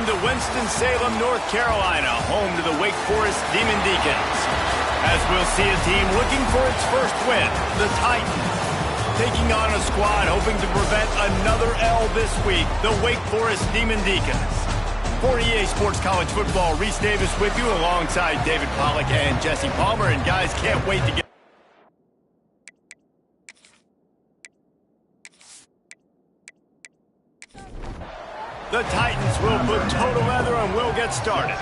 Welcome to Winston-Salem, North Carolina, home to the Wake Forest Demon Deacons. As we'll see a team looking for its first win, the Titans. Taking on a squad hoping to prevent another L this week, the Wake Forest Demon Deacons. For EA Sports College Football, Reese Davis with you alongside David Pollack and Jesse Palmer. And guys, can't wait to get the Titans will put total leather and we'll get started.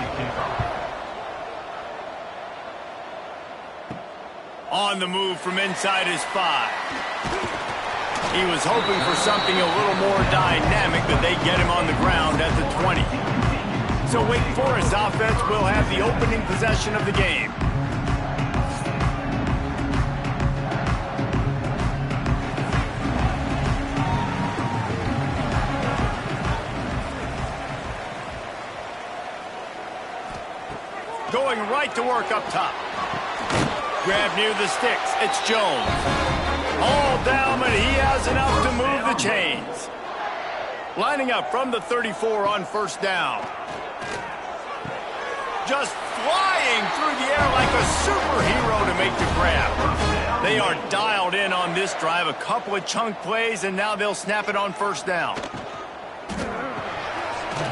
On the move from inside his 5. He was hoping for something a little more dynamic, but they get him on the ground at the 20. So Wake Forest offense will have the opening possession of the game. Going right to work up top. Grab near the sticks. It's Jones. All down, but he has enough to move the chains. Lining up from the 34 on first down. Just flying through the air like a superhero to make the grab. They are dialed in on this drive. A couple of chunk plays, and now they'll snap it on first down.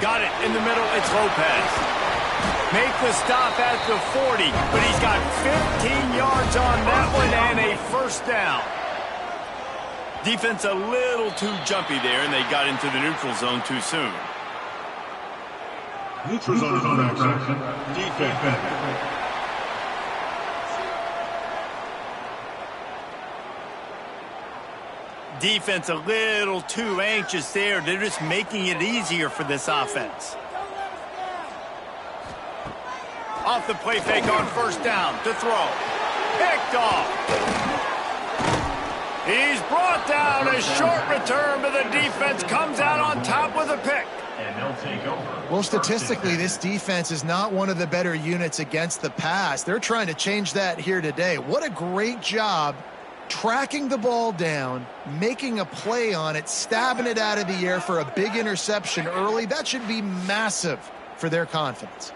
Got it in the middle. It's Lopez. Make the stop at the 40, but he's got 15 yards on that one and a first down. Defense a little too jumpy there, and they got into the neutral zone too soon. Neutral zone action. Defense. Defense a little too anxious there. They're just making it easier for this offense. Off the play fake on first down to throw. Picked off. He's brought down. A short return, but the defense comes out on top with a pick. And they'll take over. Well, statistically, this defense is not one of the better units against the pass. They're trying to change that here today. What a great job tracking the ball down, making a play on it, stabbing it out of the air for a big interception early. That should be massive for their confidence.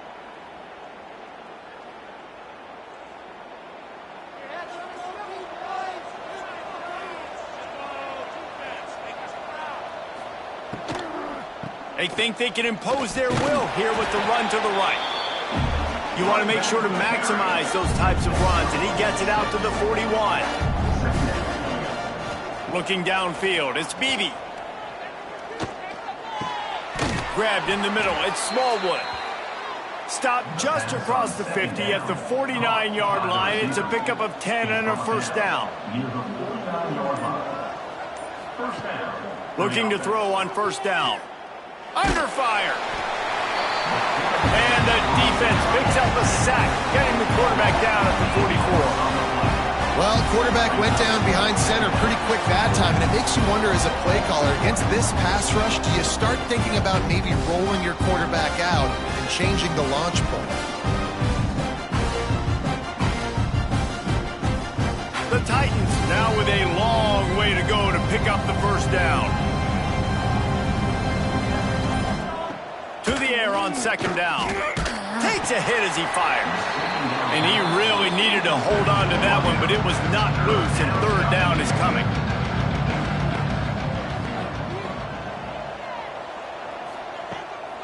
They think they can impose their will here with the run to the right. You want to make sure to maximize those types of runs, and he gets it out to the 41. Looking downfield, it's Beebe. Grabbed in the middle, it's Smallwood. Stopped just across the 50 at the 49-yard line. It's a pickup of 10 and a first down. Looking to throw on first down. Under fire. And the defense picks up a sack, getting the quarterback down at the 44. Well, quarterback went down behind center pretty quick that time, and it makes you wonder as a play caller, against this pass rush, do you start thinking about maybe rolling your quarterback out and changing the launch point? The Titans now with a long way to go to pick up the first down. To the air on second down. Takes a hit as he fires. And he really needed to hold on to that one, but it was not loose, and third down is coming.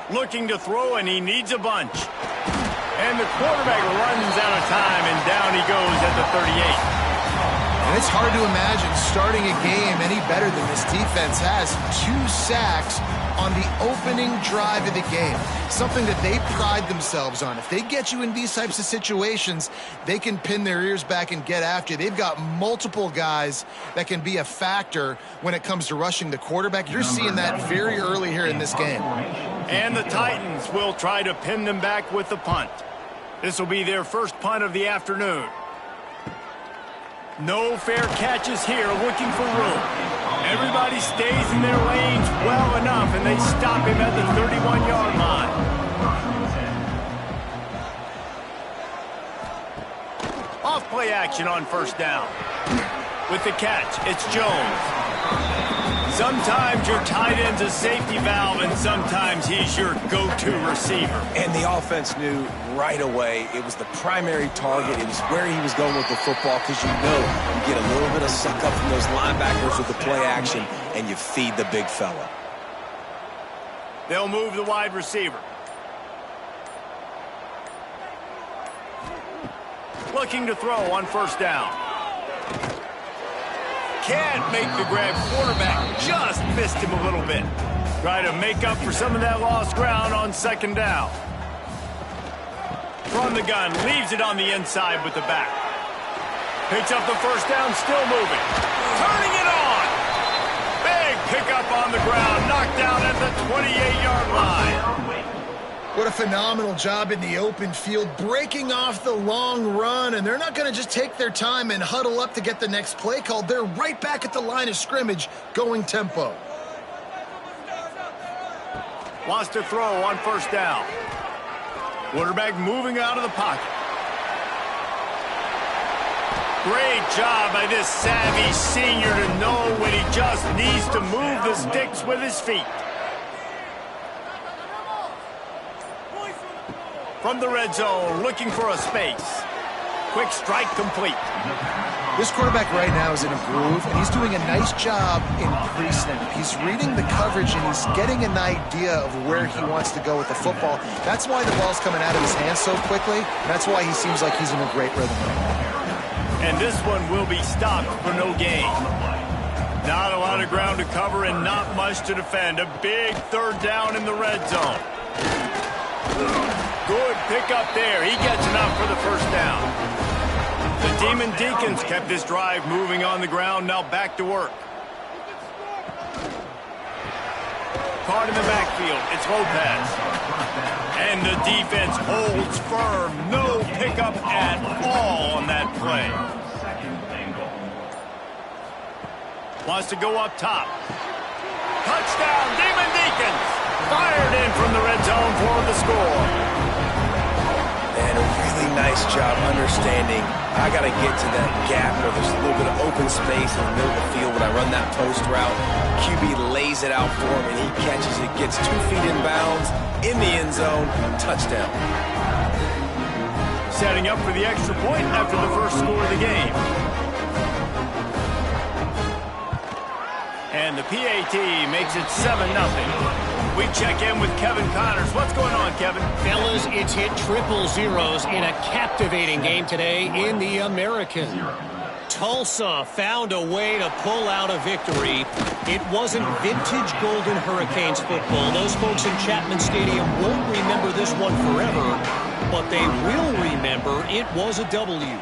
Looking to throw, and he needs a bunch. And the quarterback runs out of time, and down he goes at the 38. And it's hard to imagine starting a game any better than this defense has. 2 sacks on the opening drive of the game. Something that they pride themselves on. If they get you in these types of situations, they can pin their ears back and get after you. They've got multiple guys that can be a factor when it comes to rushing the quarterback. You're seeing that very early here in this game. And the Titans will try to pin them back with the punt. This will be their first punt of the afternoon. No fair catches here, looking for room. Everybody stays in their lanes well enough, and they stop him at the 31-yard line. Off play action on first down. With the catch, it's Jones. Sometimes your tight end's a safety valve, and sometimes he's your go-to receiver. And the offense knew right away it was the primary target. It was where he was going with the football, because you get a little bit of suck up from those linebackers with the play action, and you feed the big fella. They'll move the wide receiver. Looking to throw on first down. Can't make the grab. Quarterback just missed him a little bit. Try to make up for some of that lost ground on second down. From the gun, leaves it on the inside with the back. Picks up the first down, still moving. Turning it on. Big pickup on the ground, knocked down at the 28-yard line. What a phenomenal job in the open field, breaking off the long run, and they're not going to just take their time and huddle up to get the next play called. They're right back at the line of scrimmage, going tempo. Wants to throw on first down. Quarterback moving out of the pocket. Great job by this savvy senior to know when he just needs to move the sticks with his feet. From the red zone, looking for a space. Quick strike complete. This quarterback right now is in a groove, and he's doing a nice job in pre-snap. He's reading the coverage, and he's getting an idea of where he wants to go with the football. That's why the ball's coming out of his hands so quickly, and that's why he seems like he's in a great rhythm right now. And this one will be stopped for no gain. Not a lot of ground to cover and not much to defend. A big third down in the red zone. Good pickup there. He gets enough for the first down. The Demon Deacons kept this drive moving on the ground. Now back to work. Caught in the backfield. It's Lopez. And the defense holds firm. No pickup at all on that play. Wants to go up top. Touchdown, Demon Deacons. Fired in from the red zone for the score. And a really nice job understanding I got to get to that gap where there's a little bit of open space in the middle of the field when I run that post route. QB lays it out for him, and he catches it, gets 2 feet in bounds, in the end zone, touchdown. Setting up for the extra point after the first score of the game. And the PAT makes it 7-0. We check in with Kevin Connors. What's going on, Kevin? Fellas, it's hit triple zeros in a captivating game today in the American. Tulsa found a way to pull out a victory. It wasn't vintage Golden Hurricanes football. Those folks in Chapman Stadium won't remember this one forever, but they will remember it was a W.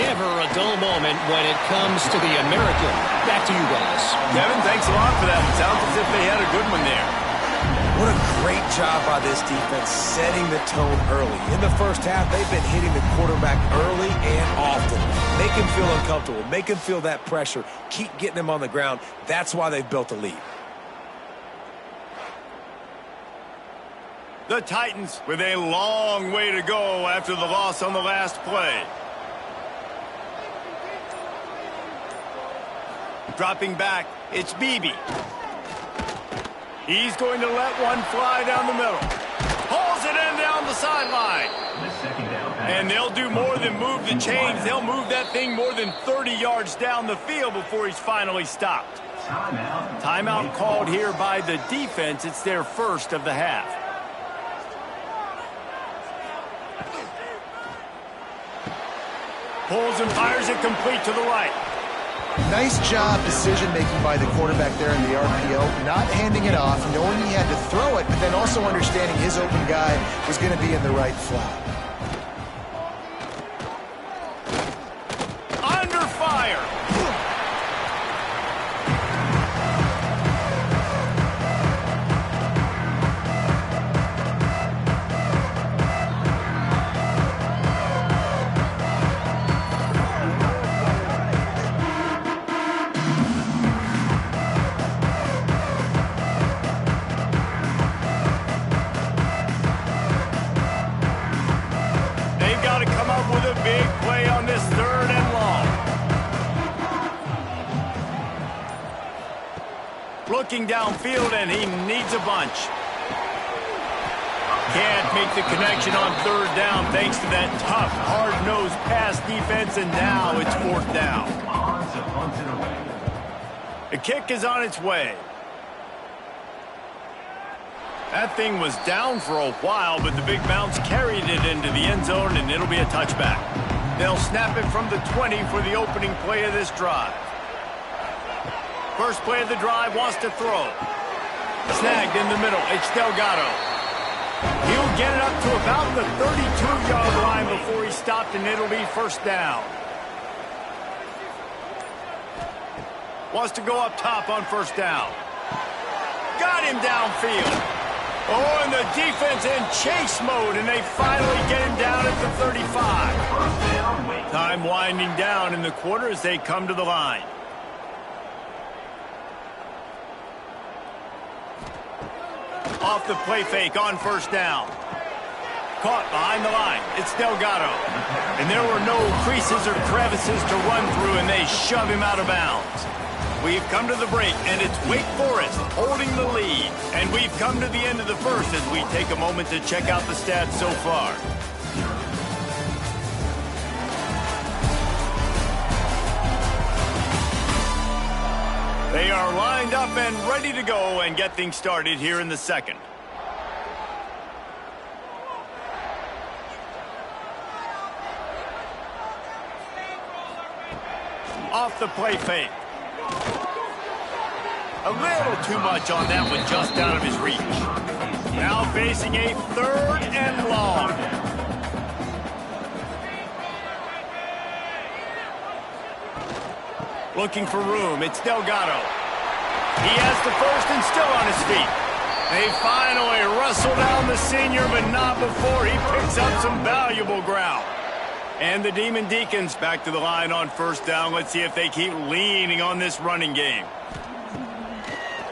Never a dull moment when it comes to the American. Back to you guys. Kevin, thanks a lot for that. It sounds as if they had a good one there. What a great job by this defense setting the tone early. In the first half, they've been hitting the quarterback early and often. Make him feel uncomfortable. Make him feel that pressure. Keep getting him on the ground. That's why they've built a lead. The Titans with a long way to go after the loss on the last play. Dropping back, it's Beebe. He's going to let one fly down the middle. Hauls it in down the sideline. And they'll do more than move the chains. They'll move that thing more than 30 yards down the field before he's finally stopped. Timeout called here by the defense. It's their first of the half. Pulls and fires it complete to the right. Nice job decision-making by the quarterback there in the RPO, not handing it off, knowing he had to throw it, but then also understanding his open guy was going to be in the right flat. Under fire. looking downfield, and he needs a bunch. Can't make the connection on third down thanks to that tough, hard-nosed pass defense, and now it's fourth down. The kick is on its way. That thing was down for a while, but the big bounce carried it into the end zone, and it'll be a touchback. They'll snap it from the 20 for the opening play of this drive. First play of the drive, wants to throw. Snagged in the middle, it's Delgado. He'll get it up to about the 32-yard line before he stopped, and it'll be first down. Wants to go up top on first down. Got him downfield. Oh, and the defense in chase mode, and they finally get him down at the 35. Time winding down in the quarter as they come to the line. Off the play fake on first down. Caught behind the line. It's Delgado. And there were no creases or crevices to run through, and they shove him out of bounds. We've come to the break, and it's Wake Forest holding the lead. And we've come to the end of the first as we take a moment to check out the stats so far. They are lined up and ready to go and get things started here in the second. Off the play fake. A little too much on that one, just out of his reach. Now facing a third and long. Looking for room, it's Delgado. He has the first and still on his feet. They finally wrestle down the senior, but not before he picks up some valuable ground. And the Demon Deacons back to the line on first down. Let's see if they keep leaning on this running game.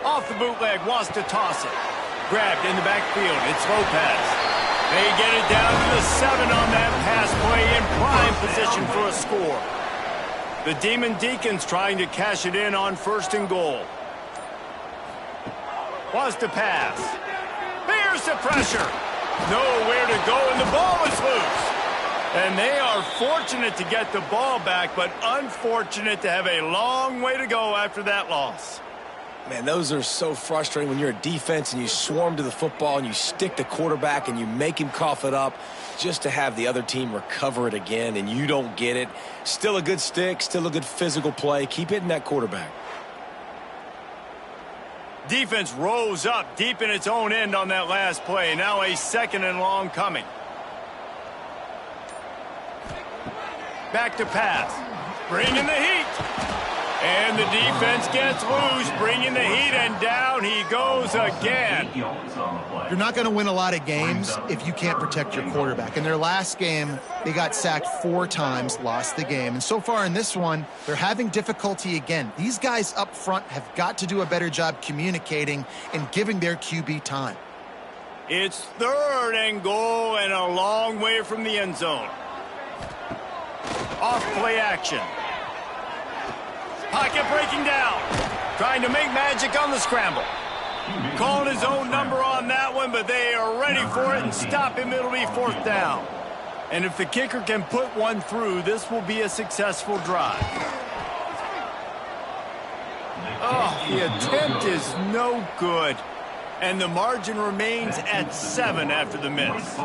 Off the bootleg, wants to toss it. Grabbed in the backfield, it's Lopez. They get it down to the 7 on that pass play in prime position for a score. The Demon Deacons trying to cash it in on first and goal. Wants to pass. Here's the pressure. Nowhere to go, and the ball is loose. And they are fortunate to get the ball back, but unfortunate to have a long way to go after that loss. Man, those are so frustrating when you're a defense and you swarm to the football and you stick the quarterback and you make him cough it up just to have the other team recover it again and you don't get it. Still a good stick, still a good physical play. Keep hitting that quarterback. Defense rose up deep in its own end on that last play. Now a second and long coming. Back to pass. Bringing the heat. And the defense gets loose, bringing the heat, and down he goes again. You're not going to win a lot of games if you can't protect your quarterback. In their last game, they got sacked 4 times, lost the game. And so far in this one, they're having difficulty again. These guys up front have got to do a better job communicating and giving their QB time. It's third and goal and a long way from the end zone. Off play action. Pocket breaking down. Trying to make magic on the scramble. Called his own number on that one, but they are ready for it and stop him. It'll be fourth down. And if the kicker can put one through, this will be a successful drive. Oh, the attempt is no good. And the margin remains at 7 after the miss.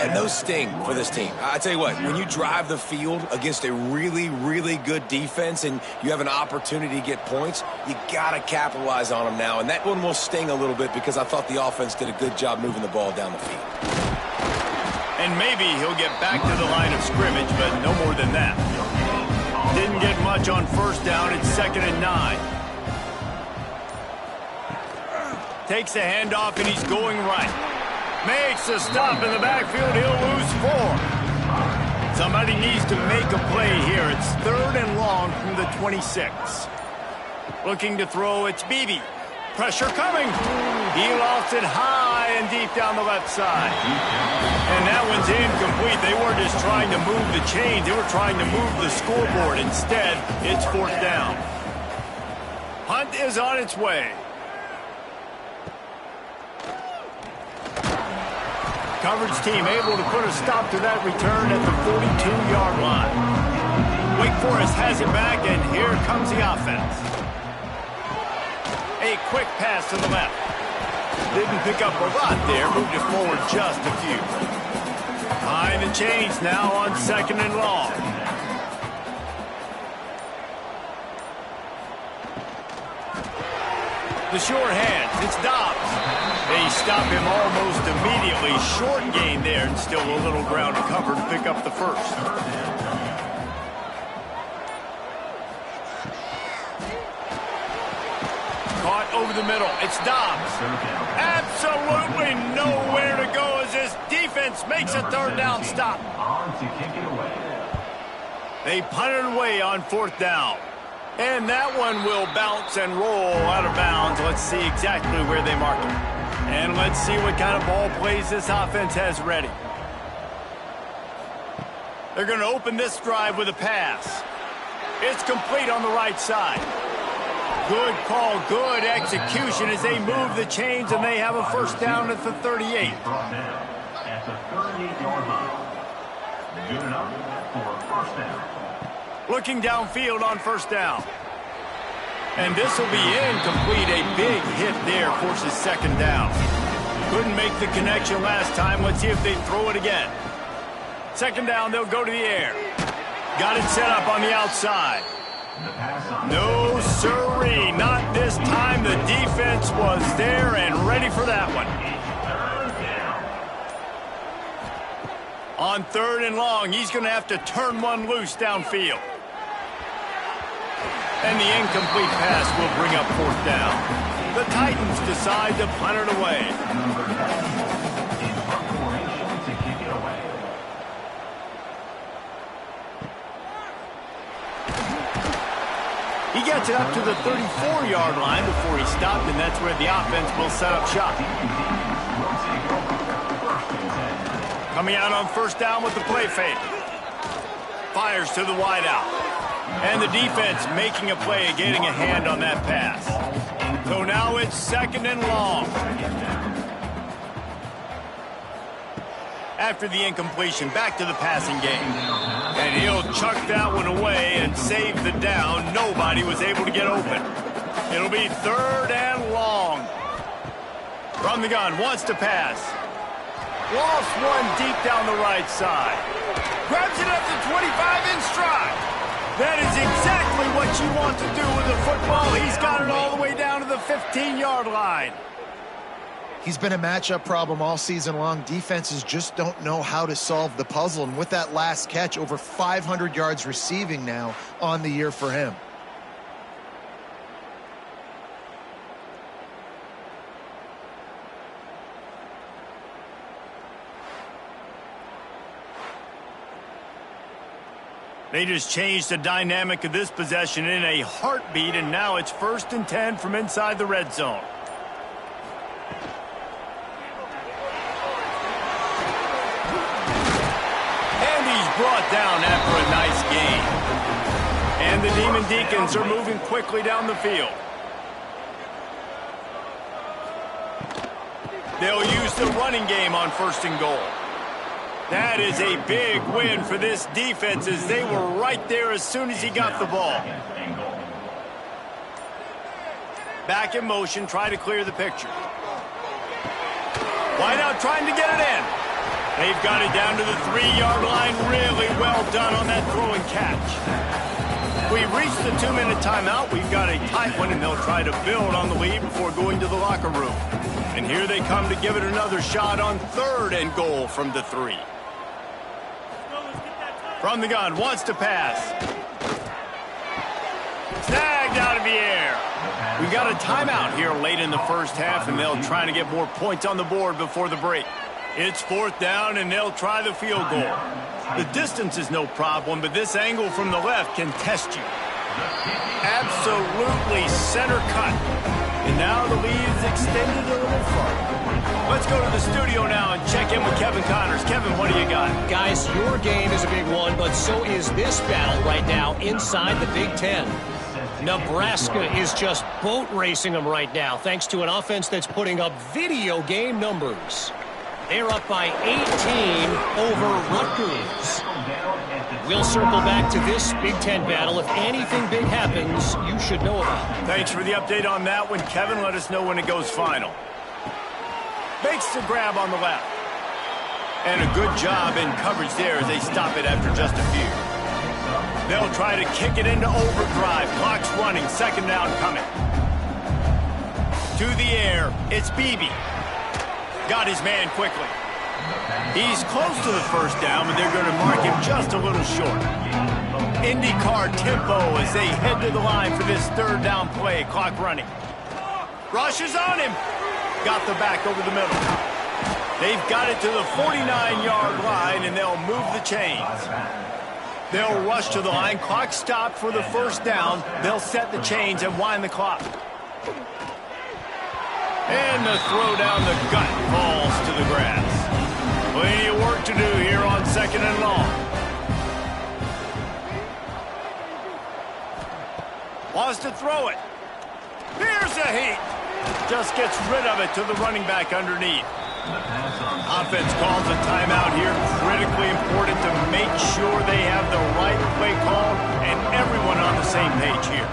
And those sting for this team. I tell you what, when you drive the field against a really, really good defense and you have an opportunity to get points, you got to capitalize on them now. And that one will sting a little bit because I thought the offense did a good job moving the ball down the field. And maybe he'll get back to the line of scrimmage, but no more than that. Didn't get much on first down. It's 2nd and 9. Takes the handoff, and he's going right. Makes a stop in the backfield. He'll lose 4. Somebody needs to make a play here. It's 3rd and long from the 26. Looking to throw, it's Beebe. Pressure coming. He lost it high and deep down the left side. And that one's incomplete. They weren't just trying to move the chains. They were trying to move the scoreboard. Instead, it's 4th down. Punt is on its way. Coverage team able to put a stop to that return at the 42-yard line. Wake Forest has it back, and here comes the offense. A quick pass to the left. Didn't pick up a lot there, moved it forward just a few. Behind the chains now on 2nd and long. The sure hands, it's Dobbs. They stop him almost immediately. Short gain there, and still a little ground to cover to pick up the first. Caught over the middle. It's Dobbs. Absolutely nowhere to go as this defense makes a 3rd down stop. They punt it away on 4th down. And that one will bounce and roll out of bounds. Let's see exactly where they mark it. And let's see what kind of ball plays this offense has ready. They're going to open this drive with a pass. It's complete on the right side. Good call, good execution as they move the chains, and they have a 1st down at the 38. At the 38-yard line. Good enough for a 1st down. Looking downfield on 1st down. And this will be incomplete. A big hit there forces 2nd down. Couldn't make the connection last time. Let's see if they throw it again. 2nd down, they'll go to the air. Got it set up on the outside. No sirree, not this time. The defense was there and ready for that one. On 3rd and long, he's going to have to turn one loose downfield. And the incomplete pass will bring up 4th down. The Titans decide to punt it away. He gets it up to the 34-yard line before he stopped, and that's where the offense will set up shop. Coming out on 1st down with the play fake. Fires to the wideout. And the defense making a play, getting a hand on that pass. So now it's 2nd and long. After the incompletion, back to the passing game. And he'll chuck that one away and save the down. Nobody was able to get open. It'll be 3rd and long. From the gun, wants to pass. Lost one deep down the right side. Grabs it up to 25 in stride. That is exactly what you want to do with the football. He's got it all the way down to the 15-yard line. He's been a matchup problem all season long. Defenses just don't know how to solve the puzzle. And with that last catch, over 500 yards receiving now on the year for him. They just changed the dynamic of this possession in a heartbeat, and now it's 1st and 10 from inside the red zone. And he's brought down after a nice gain. And the Demon Deacons are moving quickly down the field. They'll use the running game on 1st and goal. That is a big win for this defense as they were right there as soon as he got the ball. Back in motion, try to clear the picture. Wideout trying to get it in. They've got it down to the 3-yard line. Really well done on that throw and catch. We reached the 2-minute timeout. We've got a tight one, and they'll try to build on the lead before going to the locker room. And here they come to give it another shot on 3rd and goal from the 3. From the gun, wants to pass. Snagged out of the air. We've got a timeout here late in the 1st half, and they'll try to get more points on the board before the break. It's 4th down, and they'll try the field goal. The distance is no problem, but this angle from the left can test you. Absolutely center cut. And now the lead is extended a little further. Let's go to the studio now and check in with Kevin Connors. Kevin, what do you got? Guys, your game is a big one, but so is this battle right now inside the Big Ten. Nebraska is just boat racing them right now, thanks to an offense that's putting up video game numbers. They're up by 18 over Rutgers. We'll circle back to this Big Ten battle. If anything big happens, you should know about it. Thanks for the update on that one, Kevin. Let us know when it goes final. Makes the grab on the left. And a good job in coverage there as they stop it after just a few. They'll try to kick it into overdrive. Clock's running. Second down coming. To the air. It's Beebe. Got his man quickly. He's close to the first down, but they're going to mark him just a little short. IndyCar tempo as they head to the line for this third down play. Clock running. Rush is on him. Got the back over the middle. They've got it to the 49-yard line, and they'll move the chains. They'll rush to the line. Clock stopped for the first down. They'll set the chains and wind the clock. And the throw down the gut falls to the grass. Plenty of work to do here on second and long. Wants to throw it. Here's a heat. Just gets rid of it to the running back underneath. Offense calls a timeout here. Critically important to make sure they have the right play call and everyone on the same page here.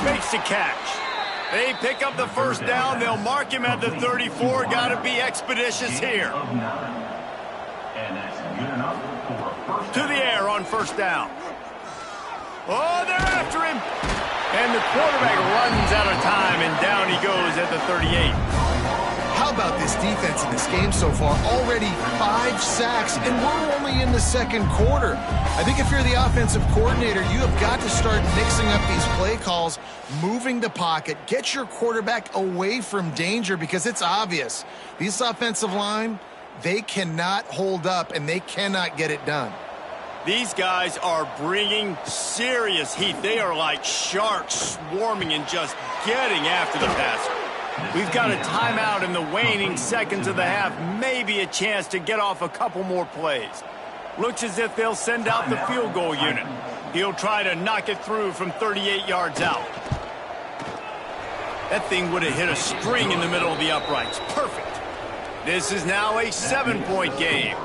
Makes the catch. They pick up the first down. They'll mark him at the 34. Got to be expeditious here. To the air on first down. Oh, they're after him. And the quarterback runs out of time, and down he goes at the 38. How about this defense in this game so far? Already 5 sacks, and we're only in the second quarter. I think if you're the offensive coordinator, you have got to start mixing up these play calls, moving the pocket, get your quarterback away from danger, because it's obvious. This offensive line, they cannot hold up, and they cannot get it done. These guys are bringing serious heat. They are like sharks swarming and just getting after the passer. We've got a timeout in the waning seconds of the half. Maybe a chance to get off a couple more plays. Looks as if they'll send out the field goal unit. He'll try to knock it through from 38 yards out. That thing would have hit a string in the middle of the uprights. Perfect. This is now a 7-point game.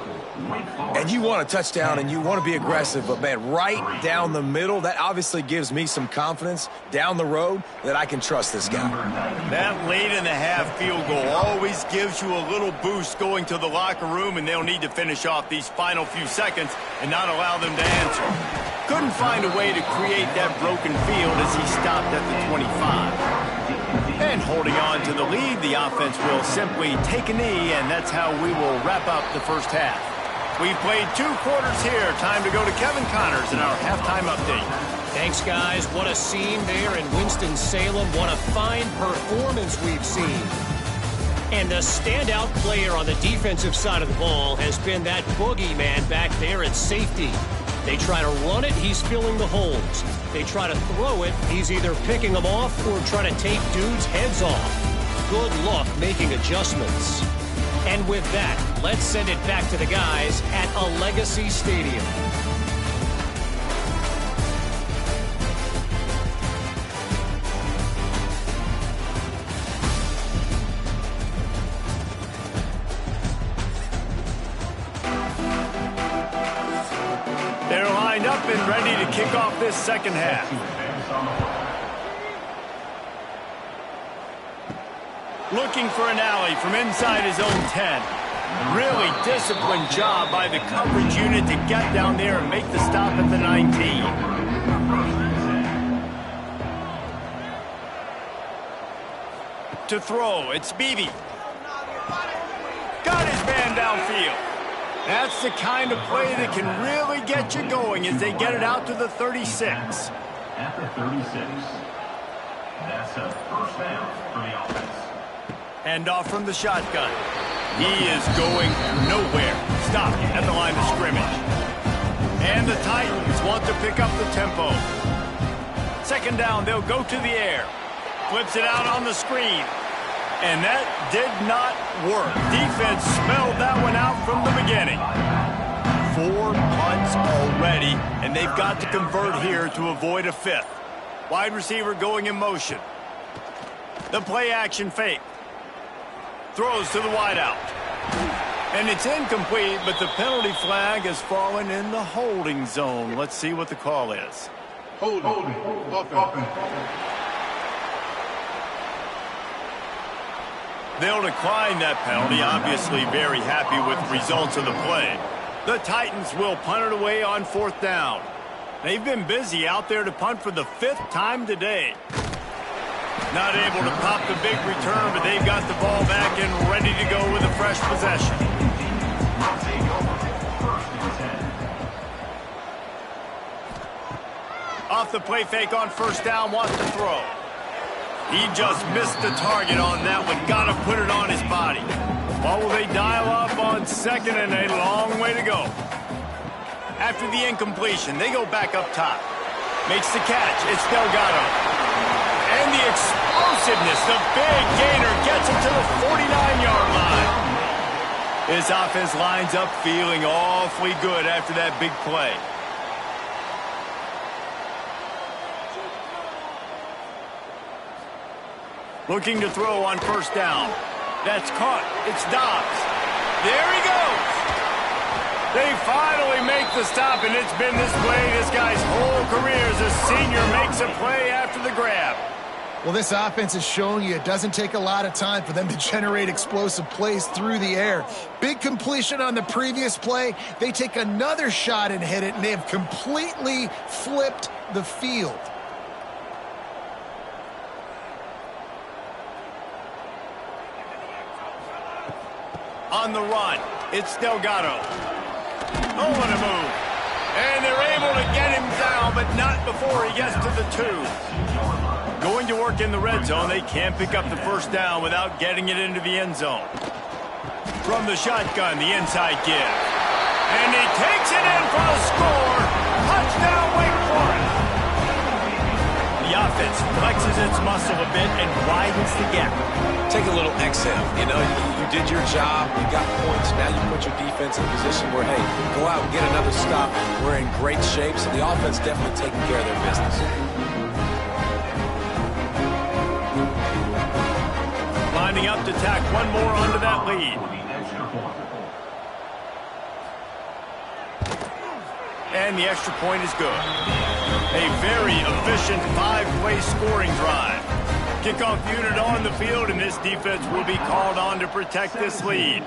And you want a touchdown and you want to be aggressive, but man, right down the middle, that obviously gives me some confidence down the road that I can trust this guy. That late in the half field goal always gives you a little boost going to the locker room, and they'll need to finish off these final few seconds and not allow them to answer. Couldn't find a way to create that broken field as he stopped at the 25. And holding on to the lead, the offense will simply take a knee, and that's how we will wrap up the first half. We've played 2 quarters here. Time to go to Kevin Connors in our halftime update. Thanks, guys. What a scene there in Winston-Salem. What a fine performance we've seen. And the standout player on the defensive side of the ball has been that boogeyman back there at safety. They try to run it, he's filling the holes. They try to throw it, he's either picking them off or trying to take dudes' heads off. Good luck making adjustments. And with that, let's send it back to the guys at Allegacy Stadium. They're lined up and ready to kick off this second half. Looking for an alley from inside his own 10. Really disciplined job by the coverage unit to get down there and make the stop at the 19. To throw, it's Beebe. Got his man downfield. That's the kind of play that can really get you going as they get it out to the 36. At the 36. That's a first down for the offense. Hand off from the shotgun. He is going nowhere. Stop at the line of scrimmage. And the Titans want to pick up the tempo. Second down, they'll go to the air. Flips it out on the screen. And that did not work. Defense smelled that one out from the beginning. 4 punts already, and they've got to convert here to avoid a 5th. Wide receiver going in motion. The play action fake. Throws to the wideout. And it's incomplete, but the penalty flag has fallen in the holding zone. Let's see what the call is. Holding. Offense. They'll decline that penalty, obviously very happy with the results of the play. The Titans will punt it away on 4th down. They've been busy out there to punt for the 5th time today. Not able to pop the big return, but they've got the ball back and ready to go with a fresh possession. Off the play fake on 1st down, wants to throw. He just missed the target on that one. Got to put it on his body. What will they dial up on 2nd and a long way to go? After the incompletion, they go back up top. Makes the catch. It's Delgado. And the explosiveness, the big gainer gets him to the 49-yard line. His offense lines up feeling awfully good after that big play. Looking to throw on 1st down. That's caught. It's Dobbs. There he goes. They finally make the stop, and it's been this way this guy's whole career as a senior makes a play after the grab. Well, this offense is showing you it doesn't take a lot of time for them to generate explosive plays through the air. Big completion on the previous play. They take another shot and hit it, and they have completely flipped the field. On the run, it's Delgado. Oh, what a move. And they're able to get him down, but not before he gets to the 2. Going to work in the red zone, they can't pick up the 1st down without getting it into the end zone. From the shotgun, the inside give. And he takes it in for the score. Touchdown, Wake Forest. The offense flexes its muscle a bit and widens the gap. Take a little exhale. You know, you did your job. You got points. Now you put your defense in a position where, hey, go out and get another stop. We're in great shape, so the offense definitely taking care of their business. Lining up to tack one more onto that lead. And the extra point is good. A very efficient 5-play scoring drive. Kickoff unit on the field, and this defense will be called on to protect this lead.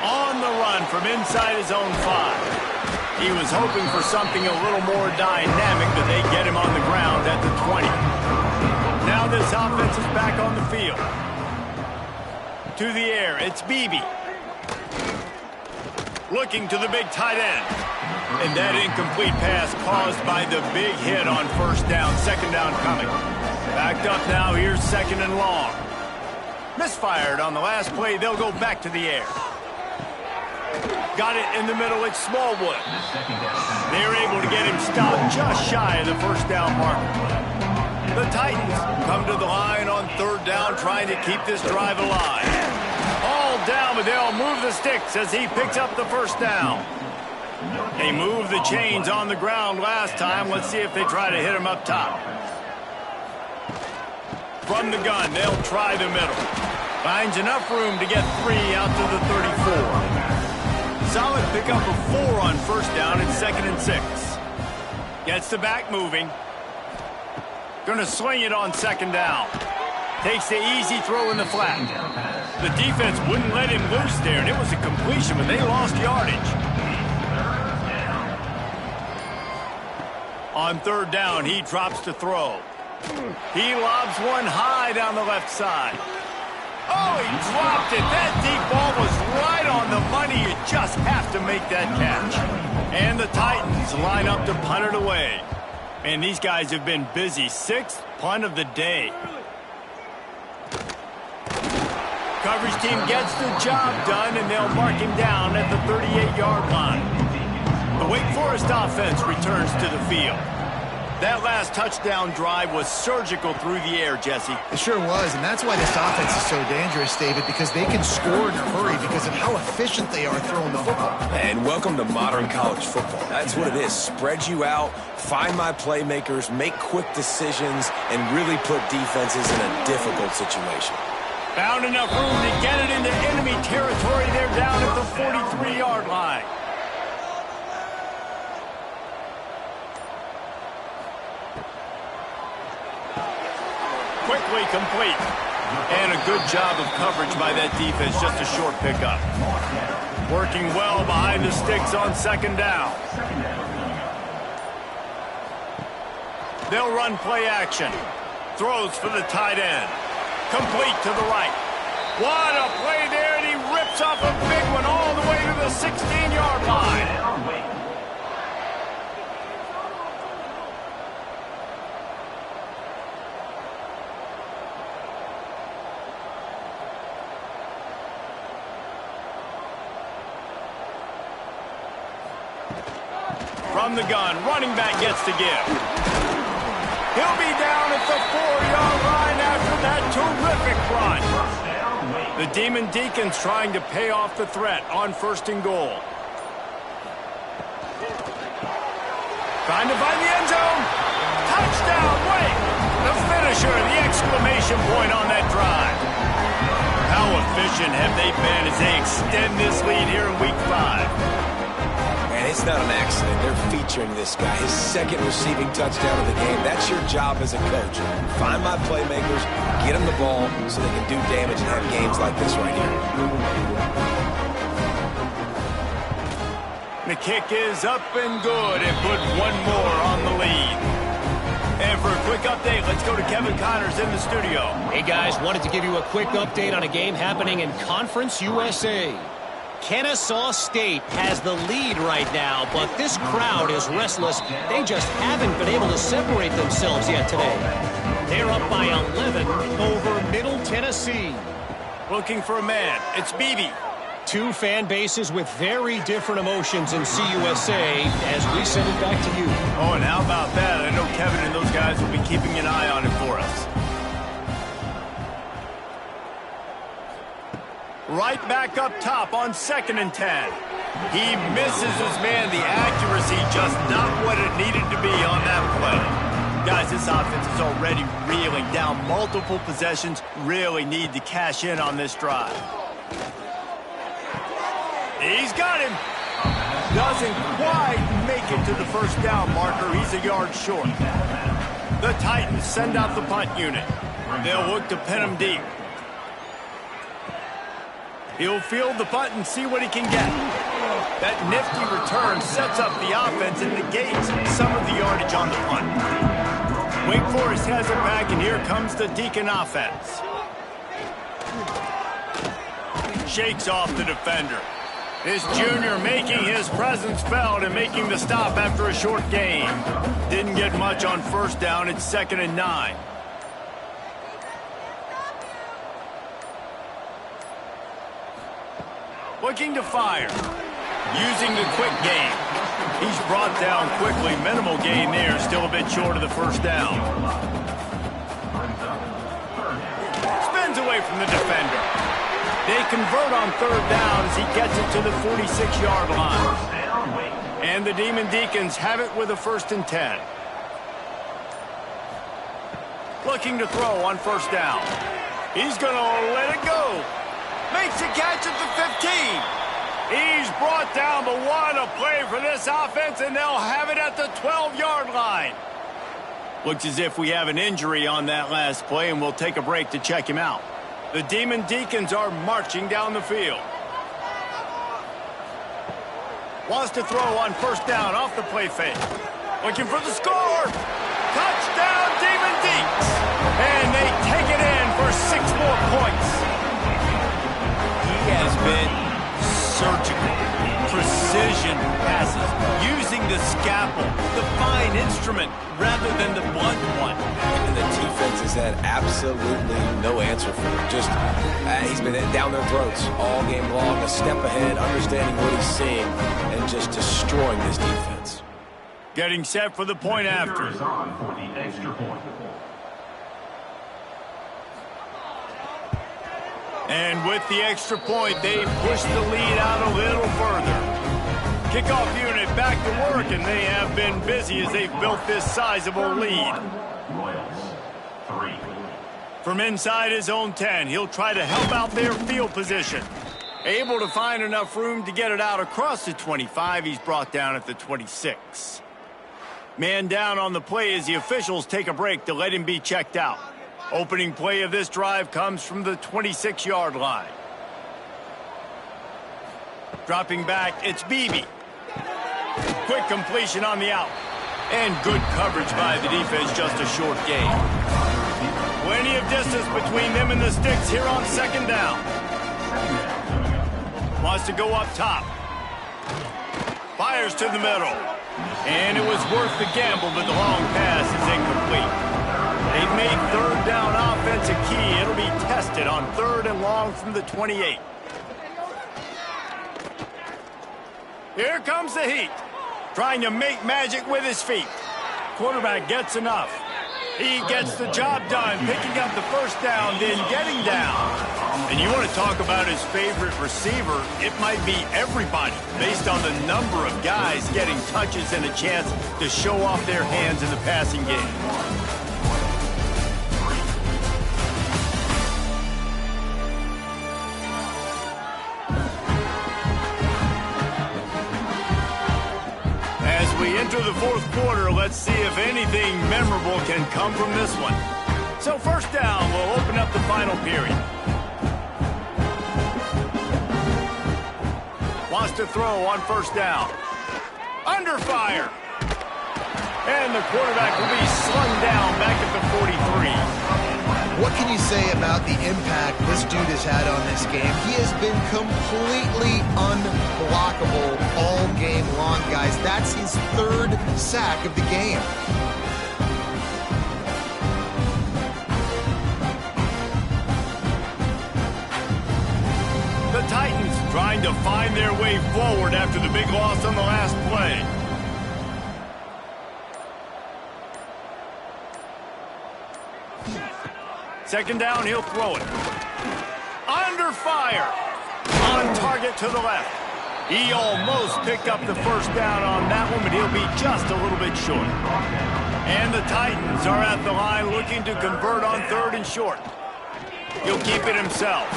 On the run from inside his own 5. He was hoping for something a little more dynamic, but they get him on the ground at the 20. Now this offense is back on the field. To the air, it's Beebe. Looking to the big tight end. And that incomplete pass caused by the big hit on 1st down. 2nd down coming. Backed up now, here's 2nd and long. Misfired on the last play, they'll go back to the air. Got it in the middle, it's Smallwood. They're able to get him stopped just shy of the 1st down marker. The Titans come to the line on 3rd down, trying to keep this drive alive. All down, but they'll move the sticks as he picks up the 1st down. They moved the chains on the ground last time. Let's see if they try to hit him up top. From the gun, they'll try the middle. Finds enough room to get 3 out to the 34. Solid pickup of 4 on 1st down and 2nd and 6. Gets the back moving. Gonna swing it on 2nd down. Takes the easy throw in the flat. The defense wouldn't let him loose there, and it was a completion, but they lost yardage. On 3rd down, he drops to throw. He lobs one high down the left side. Oh, he dropped it. That deep ball was right on the money. You just have to make that catch. And the Titans line up to punt it away. And these guys have been busy. 6th punt of the day. Coverage team gets the job done, and they'll mark him down at the 38-yard line. The Wake Forest offense returns to the field. That last touchdown drive was surgical through the air, Jesse. It sure was, and that's why this offense is so dangerous, David, because they can score in a hurry because of how efficient they are throwing the football. And welcome to modern college football. That's what it is. Spread you out, find my playmakers, make quick decisions, and really put defenses in a difficult situation. Found enough room to get it into enemy territory. They're down at the 43-yard line. Quickly complete. And a good job of coverage by that defense. Just a short pickup. Working well behind the sticks on second down. They'll run play action. Throws for the tight end. Complete to the right. What a play there, and he rips off a big one all the way to the 16-yard line. From the gun, running back gets to give. He'll be down at the 4-yard line after that terrific run. The Demon Deacons trying to pay off the threat on 1st and goal. Trying to find the end zone. Touchdown, wait! The finisher, the exclamation point on that drive. How efficient have they been as they extend this lead here in Week 5? And it's not an accident. They're featuring this guy. His second receiving touchdown of the game. That's your job as a coach. Find my playmakers, get them the ball so they can do damage and have games like this right here. The kick is up and good and put one more on the lead. And for a quick update, let's go to Kevin Connors in the studio. Hey, guys, wanted to give you a quick update on a game happening in Conference USA. Kennesaw State has the lead right now, but this crowd is restless. They just haven't been able to separate themselves yet today. They're up by 11 over Middle Tennessee. Looking for a man. It's Beebe. Two fan bases with very different emotions in CUSA as we send it back to you. Oh, and how about that? I know Kevin and those guys will be keeping an eye on it for us. Right back up top on 2nd and 10. He misses his man. The accuracy just not what it needed to be on that play. Guys, this offense is already reeling down multiple possessions. Really need to cash in on this drive. He's got him. Doesn't quite make it to the 1st down marker. He's a yard short. The Titans send out the punt unit. They'll look to pin him deep. He'll field the punt and see what he can get. That nifty return sets up the offense and negates some of the yardage on the punt. Wake Forest has it back, and here comes the Deacon offense. Shakes off the defender. This junior making his presence felt and making the stop after a short gain. Didn't get much on 1st down. It's 2nd and 9. Looking to fire. Using the quick game. He's brought down quickly. Minimal gain there. Still a bit short of the 1st down. Spins away from the defender. They convert on 3rd down as he gets it to the 46-yard line. And the Demon Deacons have it with a 1st and 10. Looking to throw on 1st down. He's going to let it go. Makes a catch at the 15. He's brought down, but what a play for this offense, and they'll have it at the 12-yard line. Looks as if we have an injury on that last play, and we'll take a break to check him out. The Demon Deacons are marching down the field. Wants to throw on 1st down off the play fake. Looking for the score. Touchdown, Demon Deacons. And they take it in for 6 more points. He has been surgical, precision passes, using the scalpel, the fine instrument, rather than the blunt one. And the defense has had absolutely no answer for him. Just, he's been down their throats all game long, a step ahead, understanding what he's seeing, and just destroying this defense. Getting set for the point after. Is on for the extra point. And with the extra point, they push the lead out a little further. Kickoff unit back to work, and they have been busy as they've built this sizable lead. Royals, 3. From inside his own 10, he'll try to help out their field position. Able to find enough room to get it out across the 25, he's brought down at the 26. Man down on the play as the officials take a break to let him be checked out. Opening play of this drive comes from the 26-yard line. Dropping back, it's Beebe. Quick completion on the out. And good coverage by the defense, just a short gain. Plenty of distance between them and the sticks here on second down. Wants to go up top. Fires to the middle. And it was worth the gamble, but the long pass is incomplete. They've made third down offense a key. It'll be tested on 3rd and long from the 28. Here comes the heat. Trying to make magic with his feet. Quarterback gets enough. He gets the job done, picking up the first down, then getting down. And you want to talk about his favorite receiver, it might be everybody, based on the number of guys getting touches and a chance to show off their hands in the passing game. We enter the 4th quarter. Let's see if anything memorable can come from this one. So first down, we'll open up the final period. Wants to throw on first down. Under fire. And the quarterback will be slung down back at the 43. What can you say about the impact this dude has had on this game? He has been completely unblockable all game long, guys. That's his 3rd sack of the game. The Titans trying to find their way forward after the big loss on the last play. Second down, he'll throw it. Under fire. On target to the left. He almost picked up the first down on that one, but he'll be just a little bit short. And the Titans are at the line looking to convert on 3rd and short. He'll keep it himself.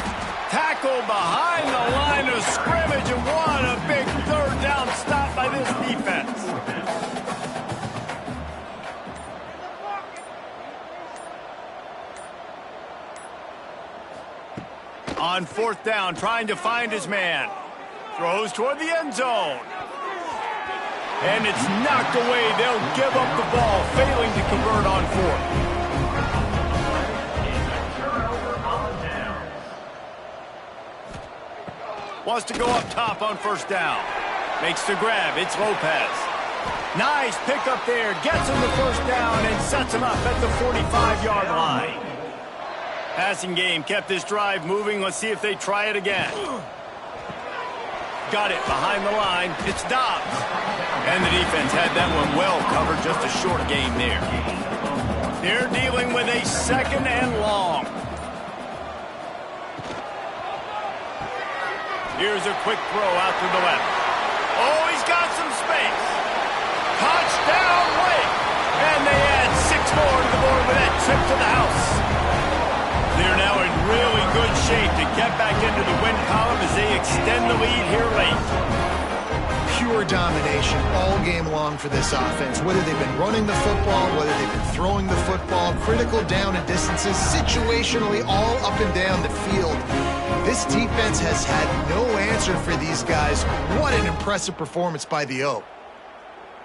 Tackle behind the line of scrimmage, and what a big 3rd down stop by this defense. On 4th down, trying to find his man. Throws toward the end zone. And it's knocked away. They'll give up the ball, failing to convert on 4th. Wants to go up top on first down. Makes the grab. It's Lopez. Nice pickup there. Gets him the first down and sets him up at the 45-yard line. Passing game kept this drive moving. Let's see if they try it again. Got it behind the line. It's Dobbs. And the defense had that one well covered. Just a short game there. They're dealing with a 2nd and long. Here's a quick throw out to the left. Oh, he's got some space. Touchdown, Wake. And they add 6 more to the board with that trip to the house. They're now in really good shape to get back into the win column as they extend the lead here late. Pure domination all game long for this offense. Whether they've been running the football, whether they've been throwing the football, critical down and distances, situationally all up and down the field. This defense has had no answer for these guys. What an impressive performance by the O.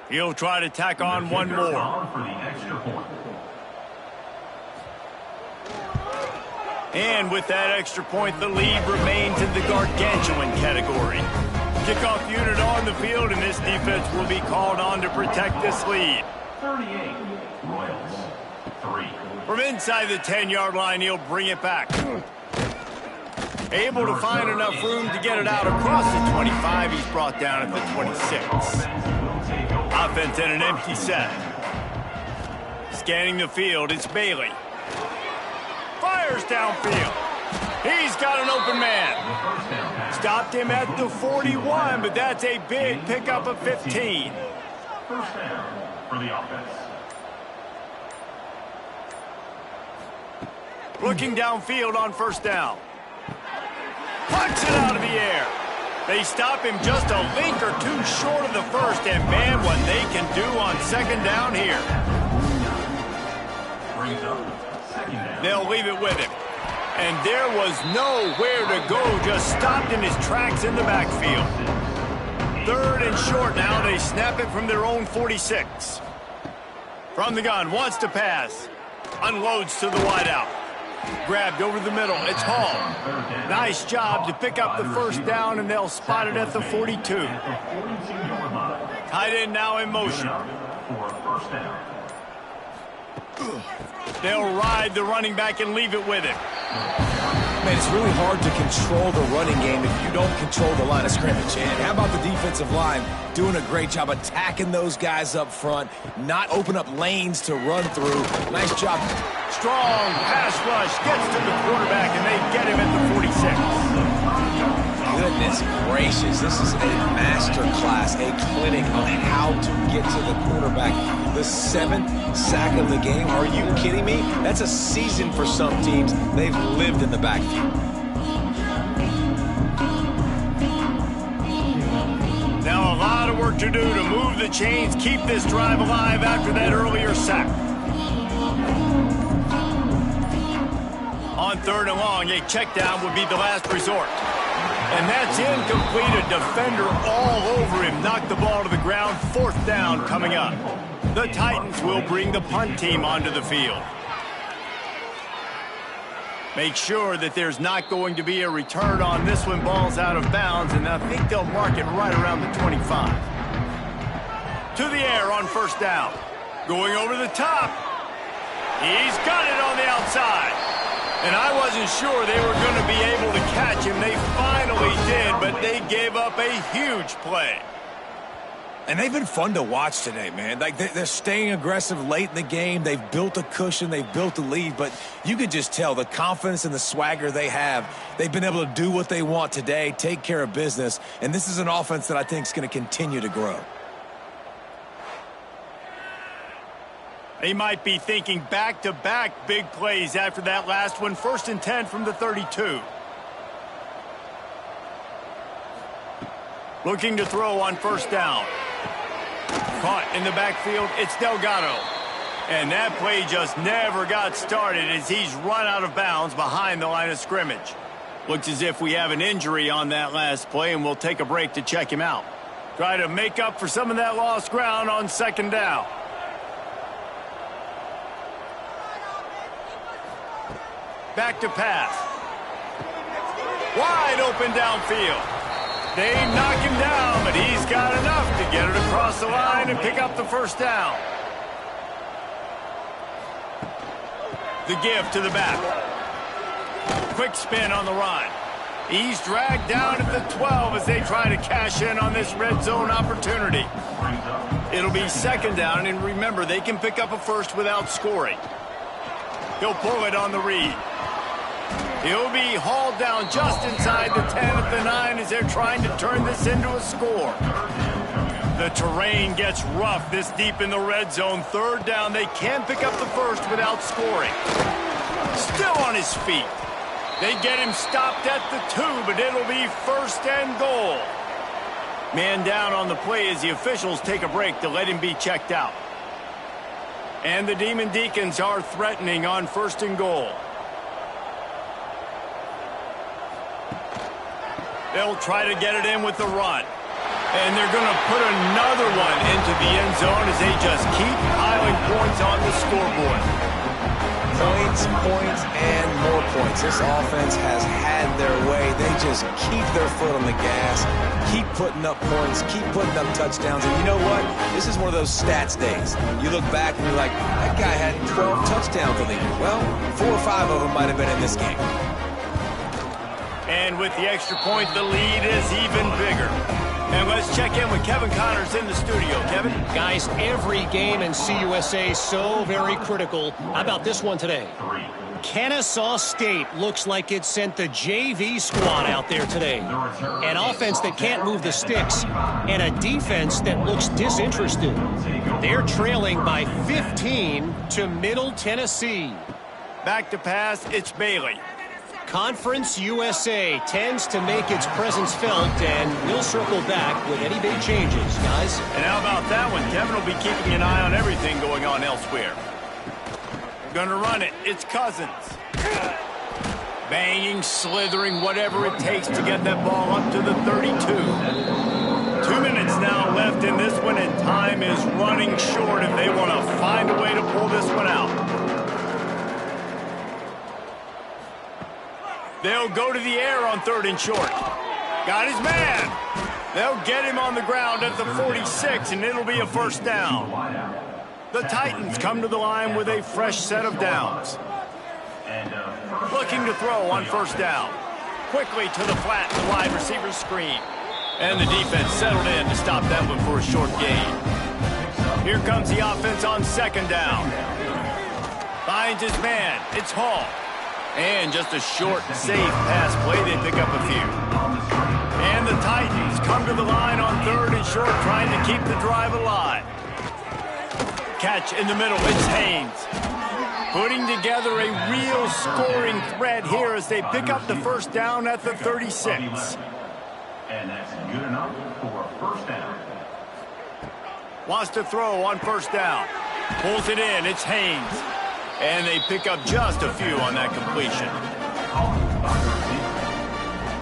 He'll try to tack on one more. For the extra point. And with that extra point, the lead remains in the gargantuan category. Kickoff unit on the field, and this defense will be called on to protect this lead. 38, Royals, 3. From inside the 10-yard line, he'll bring it back. Able to find enough room to get it out across the 25. He's brought down at the 26. Offense in an empty set. Scanning the field, it's Bailey. Fires downfield. He's got an open man. Stopped him at the 41, but that's a big pickup of 15. First down for the offense. Looking downfield on first down. Punts it out of the air. They stop him just a link or two short of the first, and man, what they can do on second down here. Brings up second down. They'll leave it with him. And there was nowhere to go, just stopped in his tracks in the backfield. Third and short now. They snap it from their own 46. From the gun, wants to pass. Unloads to the wideout. Grabbed over the middle. It's Hall. Nice job to pick up the first down, and they'll spot it at the 42. Tight end now in motion. For first down. They'll ride the running back and leave it with him. Man, it's really hard to control the running game if you don't control the line of scrimmage. And how about the defensive line doing a great job attacking those guys up front, not open up lanes to run through. Nice job. Strong pass rush gets to the quarterback, and they get him at the 46. Goodness gracious, this is a master class, a clinic on how to get to the quarterback. The 7th sack of the game, are you kidding me? That's a season for some teams. They've lived in the backfield. Now a lot of work to do to move the chains, keep this drive alive after that earlier sack. On third and long, a check down would be the last resort. And that's incomplete. A defender all over him. Knocked the ball to the ground. Fourth down coming up. The Titans will bring the punt team onto the field. Make sure that there's not going to be a return on this when ball's out of bounds, and I think they'll mark it right around the 25. To the air on first down. Going over the top. He's got it on the outside. And I wasn't sure they were going to be able to catch him. They finally did, but they gave up a huge play. And they've been fun to watch today, man. Like, they're staying aggressive late in the game. They've built a cushion. They've built a lead. But you could just tell the confidence and the swagger they have. They've been able to do what they want today, take care of business. And this is an offense that I think is going to continue to grow. They might be thinking back-to-back big plays after that last one. 1st and 10 from the 32. Looking to throw on first down. Caught in the backfield, it's Delgado. And that play just never got started as he's run out of bounds behind the line of scrimmage. Looks as if we have an injury on that last play, and we'll take a break to check him out. Try to make up for some of that lost ground on second down. Back to pass. Wide open downfield. They knock him down, but he's got enough to get it across the line and pick up the first down. The give to the back. Quick spin on the run. He's dragged down at the 12 as they try to cash in on this red zone opportunity. It'll be second down, and remember, they can pick up a first without scoring. He'll pull it on the read. He'll be hauled down just inside the 10 at the 9 as they're trying to turn this into a score. The terrain gets rough this deep in the red zone. Third down, they can pick up the first without scoring. Still on his feet. They get him stopped at the 2, but it'll be 1st and goal. Man down on the play as the officials take a break to let him be checked out. And the Demon Deacons are threatening on 1st and goal. They'll try to get it in with the run. And they're going to put another one into the end zone as they just keep piling points on the scoreboard. Points, points, and more points. This offense has had their way. They just keep their foot on the gas, keep putting up points, keep putting up touchdowns. And you know what? This is one of those stats days. You look back and you're like, that guy had 12 touchdowns in the year. Well, 4 or 5 of them might have been in this game. And with the extra point, the lead is even bigger. And let's check in with Kevin Connors in the studio. Kevin? Guys, every game in CUSA is so very critical. How about this one today? Kennesaw State looks like it sent the JV squad out there today. An offense that can't move the sticks and a defense that looks disinterested. They're trailing by 15 to Middle Tennessee. Back to pass, it's Bailey. Conference USA tends to make its presence felt, and we'll circle back with any big changes, guys. And how about that one? Kevin will be keeping an eye on everything going on elsewhere. Gonna run it. It's Cousins. Banging, slithering, whatever it takes to get that ball up to the 32. 2 minutes now left in this one, and time is running short if they want to find a way to pull this one out. They'll go to the air on 3rd and short. Got his man. They'll get him on the ground at the 46, and it'll be a first down. The Titans come to the line with a fresh set of downs. Looking to throw on first down. Quickly to the flat, the wide receiver screen. And the defense settled in to stop that one for a short gain. Here comes the offense on 2nd down. Finds his man. It's Hall. And just a short, safe pass play. They pick up a few. And the Titans come to the line on 3rd and short, trying to keep the drive alive. Catch in the middle. It's Haynes. Putting together a real scoring threat here as they pick up the first down at the 36. And that's good enough for a first down. Wants to throw on first down. Pulls it in. It's Haynes. And they pick up just a few on that completion.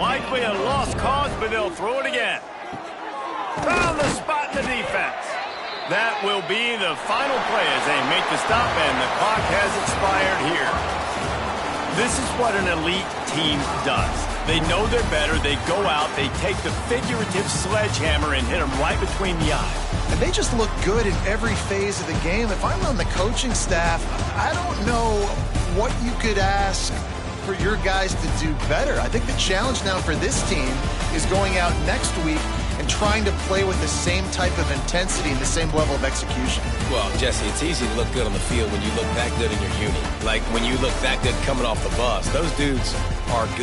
Likely a lost cause, but they'll throw it again. Found the spot in the defense. That will be the final play as they make the stop, and the clock has expired here. This is what an elite team does. They know they're better. They go out. They take the figurative sledgehammer and hit them right between the eyes. And they just look good in every phase of the game. If I'm on the coaching staff, I don't know what you could ask for your guys to do better. I think the challenge now for this team is going out next week and trying to play with the same type of intensity and the same level of execution. Well, Jesse, it's easy to look good on the field when you look that good in your uni. Like when you look that good coming off the bus. Those dudes are good.